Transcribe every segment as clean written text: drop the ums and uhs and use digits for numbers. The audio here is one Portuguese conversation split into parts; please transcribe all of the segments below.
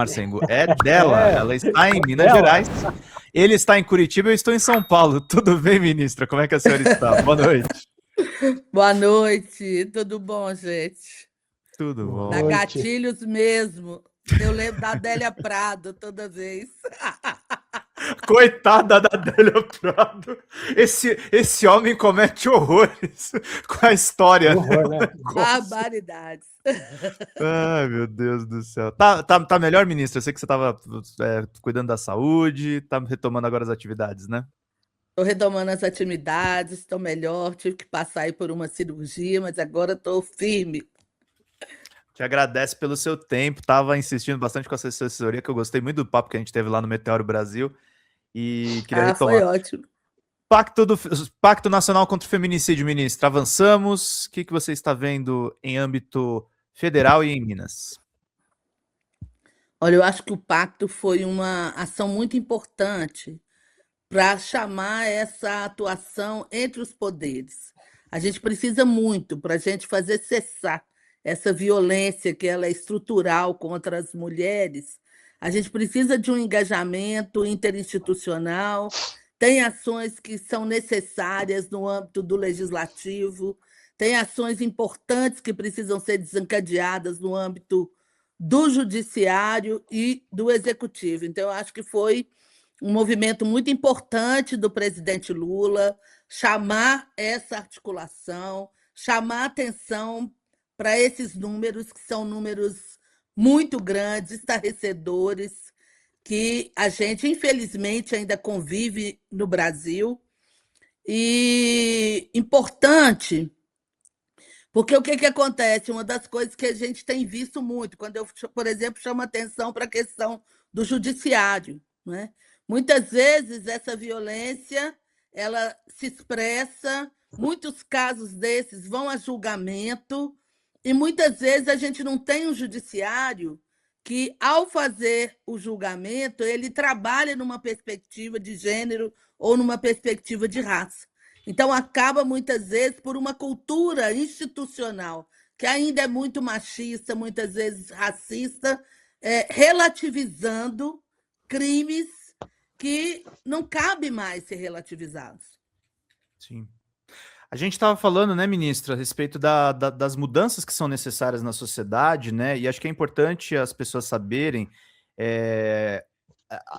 Marcengo, é dela. Ela está em Minas dela. Gerais. Ele está em Curitiba, eu estou em São Paulo. Tudo bem, ministra? Como é que a senhora está? Boa noite. Boa noite, tudo bom, gente? Tudo Boa bom. Dá noite. gatilhos mesmo. Eu lembro da Adélia Prado toda vez. Coitada da Adélia Prado. Esse homem comete horrores com a história. Que horror, né? Barbaridades. Ai, meu Deus do céu. Tá melhor, ministra? Eu sei que você estava cuidando da saúde, tá retomando agora as atividades, né? Estou retomando as atividades, estou melhor. Tive que passar aí por uma cirurgia, mas agora estou firme. Te agradece pelo seu tempo. Tava insistindo bastante com essa assessoria, que eu gostei muito do papo que a gente teve lá no Meteoro Brasil. E queria Foi retomar. ótimo. Pacto Nacional contra o Feminicídio, ministro. Avançamos. O que você está vendo em âmbito federal e em Minas? Olha, eu acho que o pacto foi uma ação muito importante para chamar essa atuação entre os poderes. A gente precisa muito para a gente fazer cessar essa violência que ela é estrutural contra as mulheres. A gente precisa de um engajamento interinstitucional, tem ações que são necessárias no âmbito do legislativo, tem ações importantes que precisam ser desencadeadas no âmbito do judiciário e do executivo. Então, eu acho que foi um movimento muito importante do presidente Lula chamar essa articulação, chamar atenção para esses números, que são números muito grandes, estarrecedores, que a gente, infelizmente, ainda convive no Brasil. E importante, porque o que acontece? Uma das coisas que a gente tem visto muito, quando eu, por exemplo, chamo atenção para a questão do judiciário, né? Muitas vezes essa violência ela se expressa, muitos casos desses vão a julgamento, e muitas vezes a gente não tem um judiciário que, ao fazer o julgamento, ele trabalha numa perspectiva de gênero ou numa perspectiva de raça. Então, acaba muitas vezes por uma cultura institucional que ainda é muito machista, muitas vezes racista, relativizando crimes que não cabe mais ser relativizados. Sim. A gente estava falando, né, ministra, a respeito das mudanças que são necessárias na sociedade, né? E acho que é importante as pessoas saberem,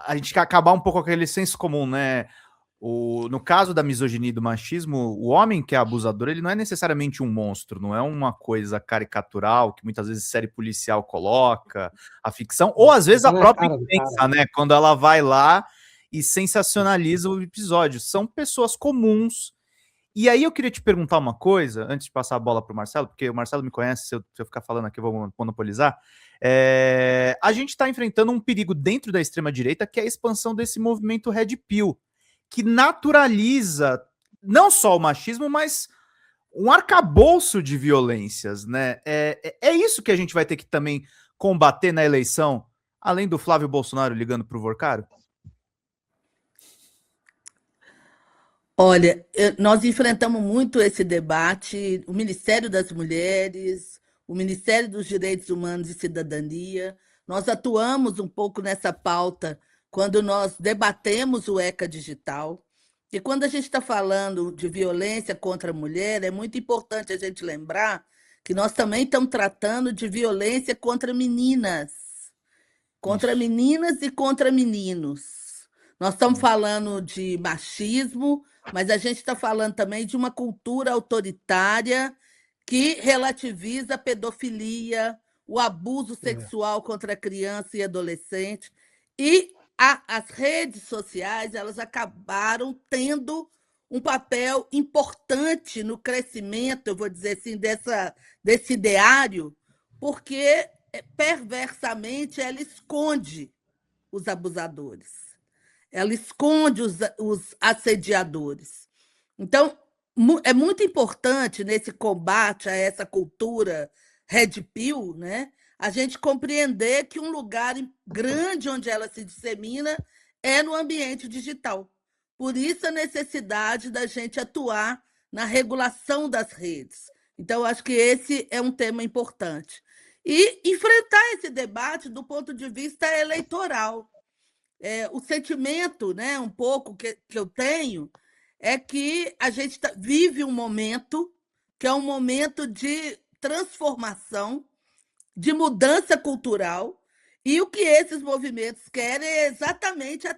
a gente acabar um pouco com aquele senso comum, né? No caso da misoginia e do machismo, o homem que é abusador, ele não é necessariamente um monstro, não é uma coisa caricatural que muitas vezes série policial coloca, a ficção, ou às vezes a própria imprensa, né? Quando ela vai lá e sensacionaliza o episódio. São pessoas comuns. E aí eu queria te perguntar uma coisa, antes de passar a bola para o Marcelo, porque o Marcelo me conhece, se eu ficar falando aqui eu vou monopolizar. A gente está enfrentando um perigo dentro da extrema-direita, que é a expansão desse movimento Red Pill, que naturaliza não só o machismo, mas um arcabouço de violências, né? É isso que a gente vai ter que também combater na eleição, além do Flávio Bolsonaro ligando para o Vorcaro? Olha, nós enfrentamos muito esse debate, o Ministério das Mulheres, o Ministério dos Direitos Humanos e Cidadania. Nós atuamos um pouco nessa pauta quando nós debatemos o ECA Digital. E quando a gente está falando de violência contra a mulher, é muito importante a gente lembrar que nós também estamos tratando de violência contra meninas e contra meninos. Nós estamos falando de machismo, mas a gente está falando também de uma cultura autoritária que relativiza a pedofilia, o abuso sexual contra criança e adolescente. E as redes sociais elas acabaram tendo um papel importante no crescimento, eu vou dizer assim, desse ideário, porque perversamente ela esconde os abusadores. Ela esconde os assediadores. Então, é muito importante nesse combate a essa cultura red pill, né, a gente compreender que um lugar grande onde ela se dissemina é no ambiente digital. Por isso a necessidade da gente atuar na regulação das redes. Então, acho que esse é um tema importante. e enfrentar esse debate do ponto de vista eleitoral. O sentimento, né, um pouco que eu tenho, é que a gente vive um momento que é um momento de transformação, de mudança cultural, e o que esses movimentos querem é exatamente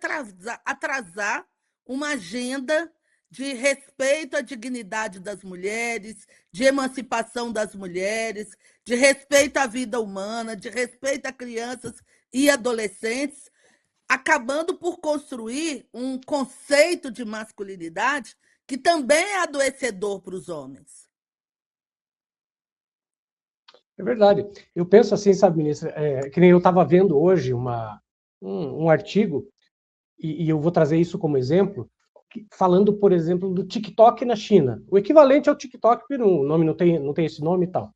atrasar uma agenda de respeito à dignidade das mulheres, de emancipação das mulheres, de respeito à vida humana, de respeito a crianças e adolescentes, acabando por construir um conceito de masculinidade que também é adoecedor para os homens. É verdade. Eu penso assim, sabe, ministra, que nem eu estava vendo hoje um artigo, e eu vou trazer isso como exemplo, falando, por exemplo, do TikTok na China. O equivalente ao TikTok, o nome não tem esse nome e tal.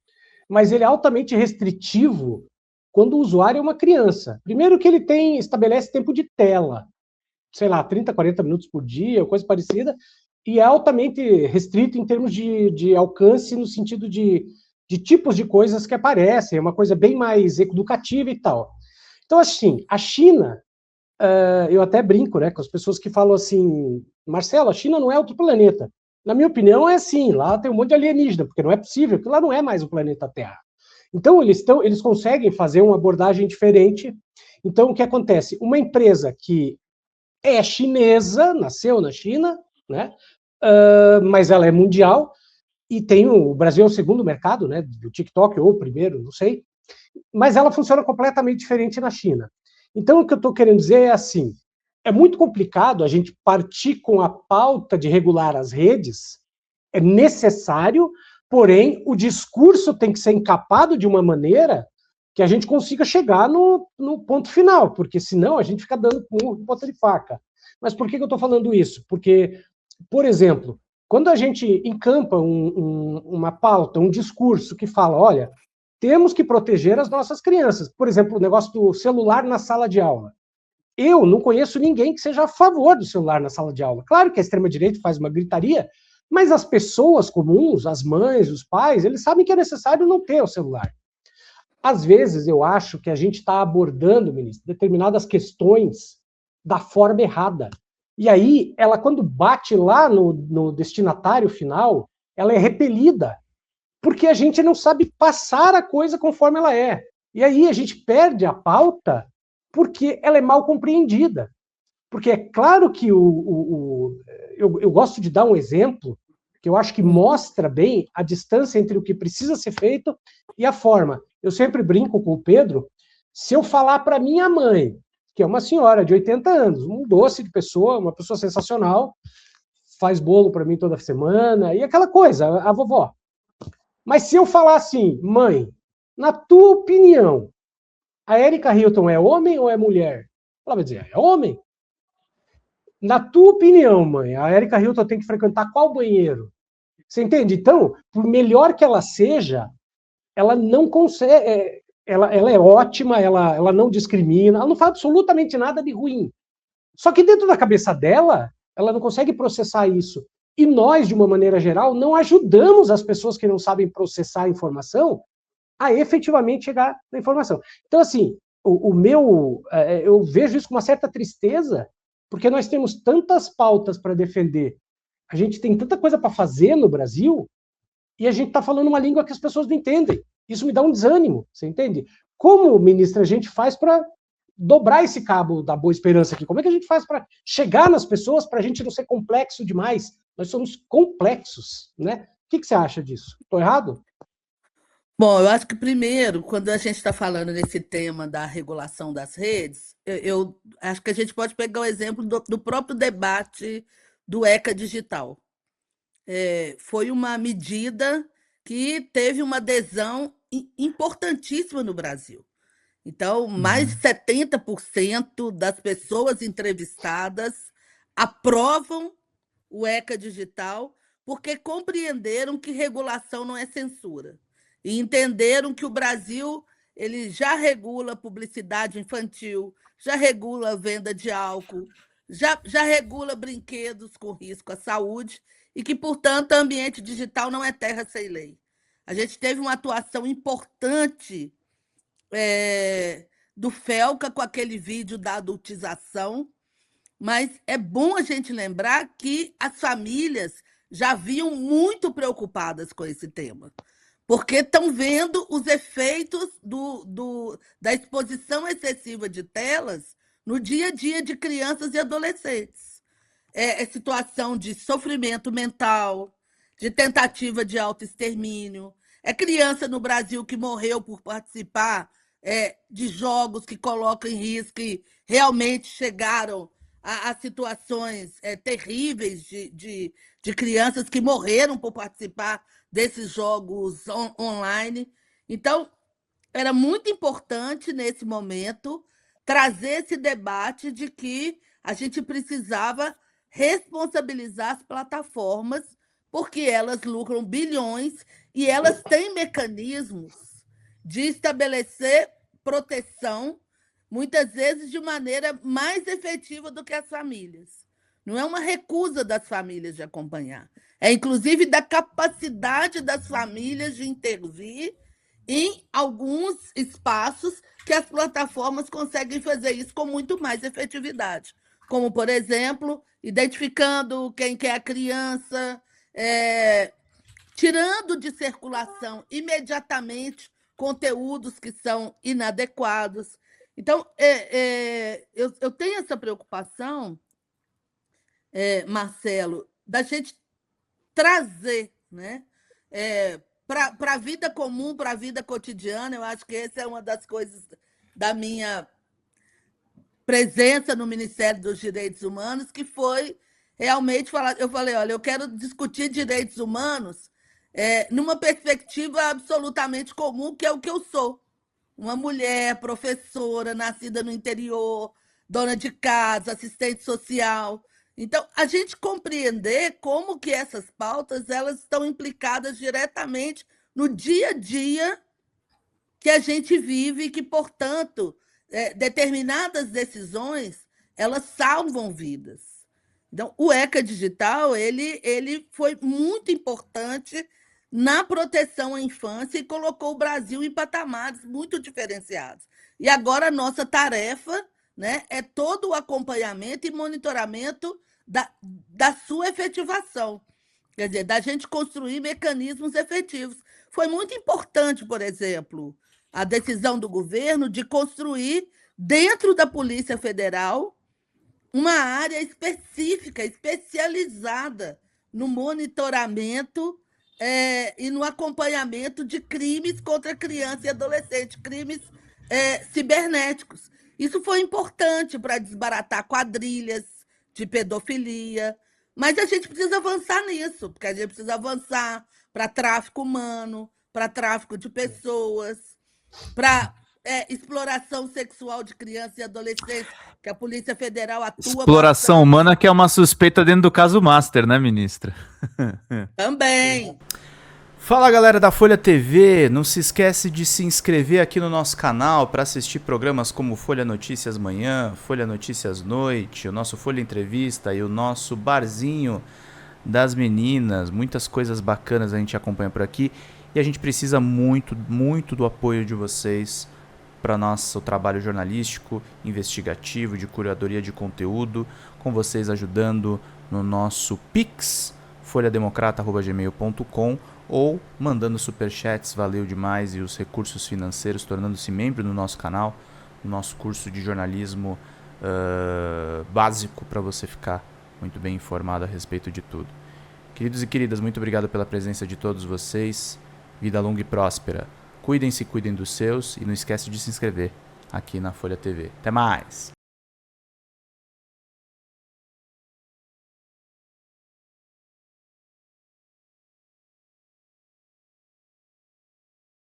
Mas ele é altamente restritivo quando o usuário é uma criança. Primeiro que ele estabelece tempo de tela, sei lá, 30, 40 minutos por dia, coisa parecida, e é altamente restrito em termos de alcance, no sentido de tipos de coisas que aparecem, é uma coisa bem mais educativa e tal. Então, assim, a China, eu até brinco, né, com as pessoas que falam assim, Marcelo, a China não é outro planeta. Na minha opinião, é assim, lá tem um monte de alienígena, porque não é possível, porque lá não é mais o planeta Terra. Então, eles conseguem fazer uma abordagem diferente. Então, o que acontece? Uma empresa que é chinesa, nasceu na China, né, mas ela é mundial, e o Brasil é o segundo mercado, né, do TikTok, ou o primeiro, não sei, mas ela funciona completamente diferente na China. Então, o que eu estou querendo dizer é assim, é muito complicado a gente partir com a pauta de regular as redes, é necessário, porém, o discurso tem que ser encapado de uma maneira que a gente consiga chegar no ponto final, porque senão a gente fica dando ponta de faca. Mas por que eu estou falando isso? Porque, por exemplo, quando a gente encampa uma pauta, um discurso que fala, olha, temos que proteger as nossas crianças. Por exemplo, o negócio do celular na sala de aula. Eu não conheço ninguém que seja a favor do celular na sala de aula. Claro que a extrema-direita faz uma gritaria, mas as pessoas comuns, as mães, os pais, eles sabem que é necessário não ter o celular. Às vezes, eu acho que a gente está abordando, ministro, determinadas questões da forma errada. E aí, ela, quando bate lá no destinatário final, ela é repelida, porque a gente não sabe passar a coisa conforme ela é. E aí a gente perde a pauta porque ela é mal compreendida. Porque é claro que eu gosto de dar um exemplo que eu acho que mostra bem a distância entre o que precisa ser feito e a forma. Eu sempre brinco com o Pedro, se eu falar para minha mãe, que é uma senhora de 80 anos, um doce de pessoa, uma pessoa sensacional, faz bolo para mim toda semana, e aquela coisa, a vovó. Mas se eu falar assim, mãe, na tua opinião, a Erika Hilton é homem ou é mulher? Ela vai dizer, é homem. Na tua opinião, mãe, a Erika Hilton tem que frequentar qual banheiro? Você entende? Então, por melhor que ela seja, ela não consegue. Ela é ótima, ela não discrimina, ela não faz absolutamente nada de ruim. Só que dentro da cabeça dela, ela não consegue processar isso. E nós, de uma maneira geral, não ajudamos as pessoas que não sabem processar a informação a efetivamente chegar na informação. Então, assim, eu vejo isso com uma certa tristeza, porque nós temos tantas pautas para defender, a gente tem tanta coisa para fazer no Brasil, e a gente está falando uma língua que as pessoas não entendem. Isso me dá um desânimo, você entende? Como, ministra, a gente faz para dobrar esse cabo da Boa Esperança aqui? Como é que a gente faz para chegar nas pessoas para a gente não ser complexo demais? Nós somos complexos, né? O que você acha disso? Estou errado? Bom, eu acho que primeiro, quando a gente está falando nesse tema da regulação das redes, eu acho que a gente pode pegar o exemplo do próprio debate do ECA Digital. Foi uma medida que teve uma adesão importantíssima no Brasil. Então, mais de 70% das pessoas entrevistadas aprovam o ECA Digital porque compreenderam que regulação não é censura e entenderam que o Brasil ele já regula publicidade infantil, já regula a venda de álcool, já regula brinquedos com risco à saúde e que, portanto, o ambiente digital não é terra sem lei. A gente teve uma atuação importante do Felca com aquele vídeo da adultização, mas é bom a gente lembrar que as famílias já vinham muito preocupadas com esse tema, porque estão vendo os efeitos da exposição excessiva de telas no dia a dia de crianças e adolescentes. É situação de sofrimento mental, de tentativa de autoextermínio. É criança no Brasil que morreu por participar de jogos que colocam em risco e realmente chegaram a situações terríveis de crianças que morreram por participar desses jogos online. Então, era muito importante, nesse momento, trazer esse debate de que a gente precisava responsabilizar as plataformas, porque elas lucram bilhões e elas têm mecanismos de estabelecer proteção, muitas vezes de maneira mais efetiva do que as famílias. Não é uma recusa das famílias de acompanhar, é inclusive da capacidade das famílias de intervir em alguns espaços que as plataformas conseguem fazer isso com muito mais efetividade, como, por exemplo, identificando quem que é a criança, tirando de circulação imediatamente conteúdos que são inadequados. Então, eu tenho essa preocupação, Marcelo, da gente trazer, né, para a vida comum, para a vida cotidiana. Eu acho que essa é uma das coisas da minha presença no Ministério dos Direitos Humanos, que foi realmente falar. Eu falei, olha, eu quero discutir direitos humanos numa perspectiva absolutamente comum, que é o que eu sou. Uma mulher, professora, nascida no interior, dona de casa, assistente social. Então, a gente compreender como que essas pautas elas estão implicadas diretamente no dia a dia que a gente vive e que, portanto, determinadas decisões elas salvam vidas. Então, o ECA Digital ele foi muito importante na proteção à infância e colocou o Brasil em patamares muito diferenciados. E agora a nossa tarefa, né, é todo o acompanhamento e monitoramento da sua efetivação. Quer dizer, da gente construir mecanismos efetivos. Foi muito importante, por exemplo, a decisão do governo de construir, dentro da Polícia Federal, uma área específica, especializada no monitoramento e no acompanhamento de crimes contra criança e adolescente, crimes cibernéticos. Isso foi importante para desbaratar quadrilhas de pedofilia, mas a gente precisa avançar nisso, porque a gente precisa avançar para tráfico humano, para tráfico de pessoas, para exploração sexual de crianças e adolescentes, que a Polícia Federal atua exploração bastante. Humana, que é uma suspeita dentro do caso Master, né, ministra? Também. Fala, galera da Folha TV, não se esquece de se inscrever aqui no nosso canal para assistir programas como Folha Notícias Manhã, Folha Notícias Noite, o nosso Folha Entrevista e o nosso Barzinho das Meninas. Muitas coisas bacanas a gente acompanha por aqui e a gente precisa muito, muito do apoio de vocês para nosso trabalho jornalístico, investigativo, de curadoria de conteúdo, com vocês ajudando no nosso Pix, folhademocrata@gmail.com, ou mandando superchats, valeu demais, e os recursos financeiros, tornando-se membro do nosso canal, no nosso curso de jornalismo básico, para você ficar muito bem informado a respeito de tudo. Queridos e queridas, muito obrigado pela presença de todos vocês, vida longa e próspera. Cuidem-se, cuidem dos seus, e não esquece de se inscrever aqui na Folha TV. Até mais!